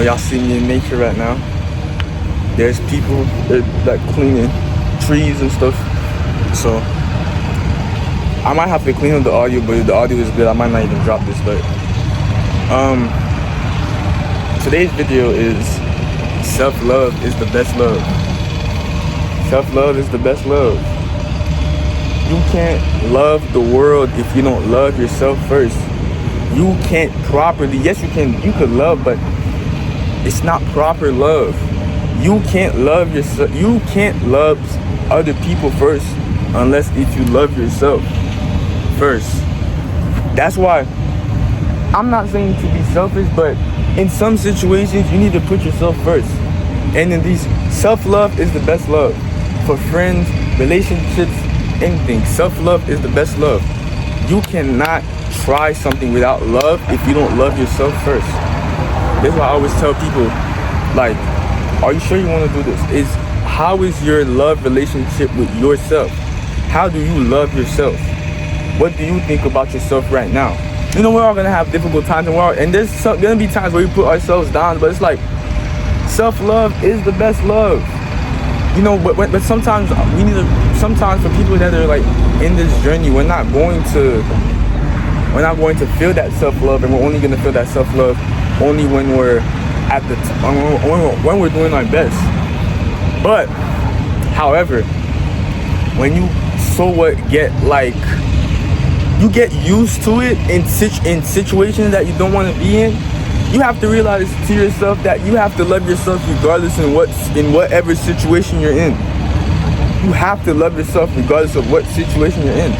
y'all see me in nature right now. There's people that like cleaning trees and stuff. So I might have to clean up the audio, but if the audio is good, I might not even drop this. But today's video is self-love is the best love. Self-love is the best love. You can't love the world if you don't love yourself first. You can't properly, yes you could love, but it's not proper love. You can't love yourself, you can't love other people first unless if you love yourself first. That's why I'm not saying to be selfish, but in some situations you need to put yourself first. And in these, self-love is the best love. For friends, relationships, anything, self-love is the best love. You cannot try something without love if you don't love yourself first. That's why I always tell people, like, are you sure you want to do this? How is your love relationship with yourself? How do you love yourself? What do you think about yourself right now? You know, we're all gonna have difficult times, and there's gonna be times where we put ourselves down, but it's like, self-love is the best love. You know, but sometimes we need to, sometimes for people that are like in this journey, we're not going to feel that self-love, and we're only going to feel that self-love only when we're at the when we're doing our best. But however, when you you get used to it in situations that you don't want to be in, you have to realize to yourself that you have to love yourself regardless in whatever situation you're in. You have to love yourself regardless of what situation you're in.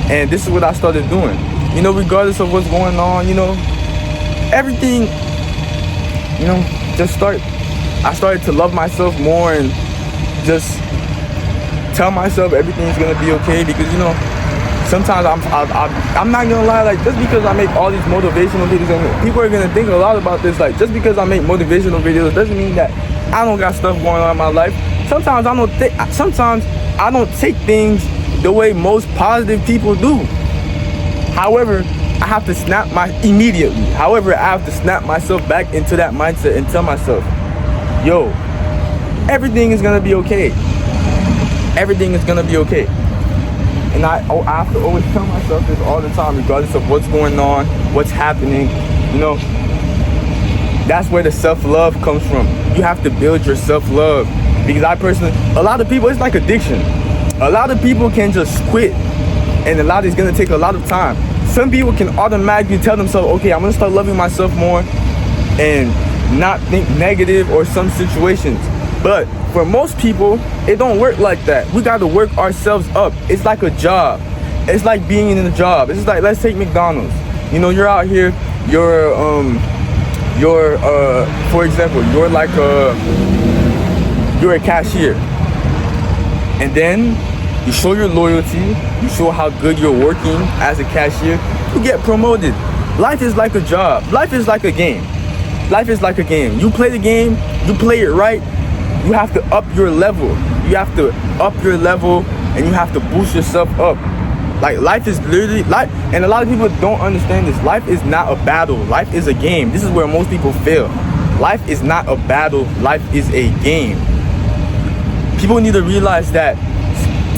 And this is what I started doing. You know, regardless of what's going on, you know, everything, you know, I started to love myself more and just tell myself everything's gonna be okay, because, you know, sometimes I'm not gonna lie, like, just because I make all these motivational videos, and people are gonna think a lot about this, like, just because I make motivational videos doesn't mean that I don't got stuff going on in my life. Sometimes I don't take things the way most positive people do. However, I have to snap myself back into that mindset and tell myself, yo, everything is gonna be okay. Everything is gonna be okay. And I have to always tell myself this all the time, regardless of what's going on, what's happening, you know. That's where the self-love comes from. You have to build your self-love. Because a lot of people, it's like addiction. A lot of people can just quit, and it's gonna take a lot of time. Some people can automatically tell themselves, okay, I'm gonna start loving myself more and not think negative or some situations. But for most people, it don't work like that. We got to work ourselves up. It's like a job. It's like being in a job. It's like, let's take McDonald's. You know, you're out here, for example, you're a cashier. And then you show your loyalty, you show how good you're working as a cashier, you get promoted. Life is like a job. Life is like a game. Life is like a game. You play the game, you play it right, you have to up your level. You have to up your level, and you have to boost yourself up. Like, life is literally life, and a lot of people don't understand this. Life is not a battle. Life is a game. This is where most people fail. Life is not a battle. Life is a game. People need to realize that,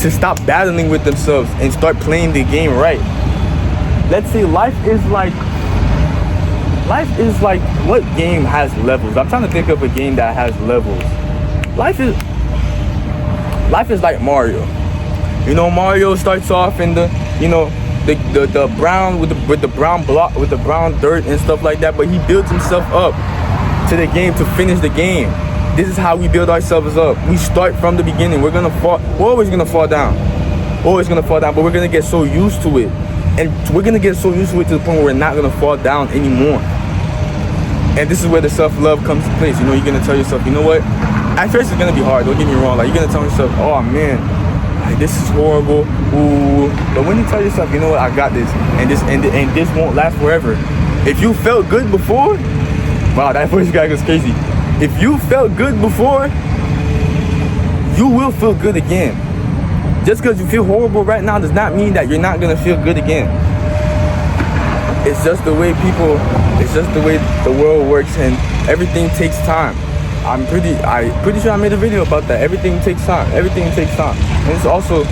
to stop battling with themselves and start playing the game right. Let's say life is like, what game has levels? I'm trying to think of a game that has levels. Life is like Mario. You know, Mario starts off in the brown with the brown block, with the brown dirt and stuff like that, but he builds himself up to the game to finish the game. This is how we build ourselves up. We start from the beginning. We're always gonna fall down. But we're gonna get so used to it. And we're gonna get so used to it to the point where we're not gonna fall down anymore. And this is where the self-love comes to place. You know, you're gonna tell yourself, you know what? At first it's gonna be hard, don't get me wrong. Like, you're gonna tell yourself, oh man, like, this is horrible. Ooh. But when you tell yourself, you know what, I got this, and this won't last forever. If you felt good before, wow, that voice guy goes crazy. If you felt good before, you will feel good again. Just because you feel horrible right now does not mean that you're not gonna feel good again. It's just the way the world works, and everything takes time. I'm pretty sure I made a video about that. Everything takes time. Everything takes time. And it's also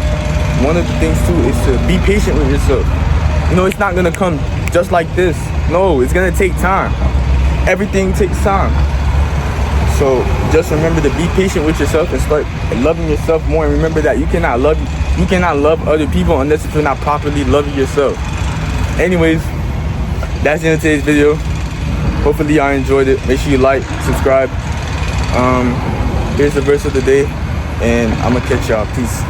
one of the things too is to be patient with yourself. You know, it's not gonna come just like this. No, it's gonna take time. Everything takes time. So just remember to be patient with yourself and start loving yourself more. And remember that you cannot love other people unless if you're not properly loving yourself. Anyways, that's the end of today's video. Hopefully y'all enjoyed it. Make sure you like, subscribe. Here's the verse of the day, and I'm gonna catch y'all. Peace.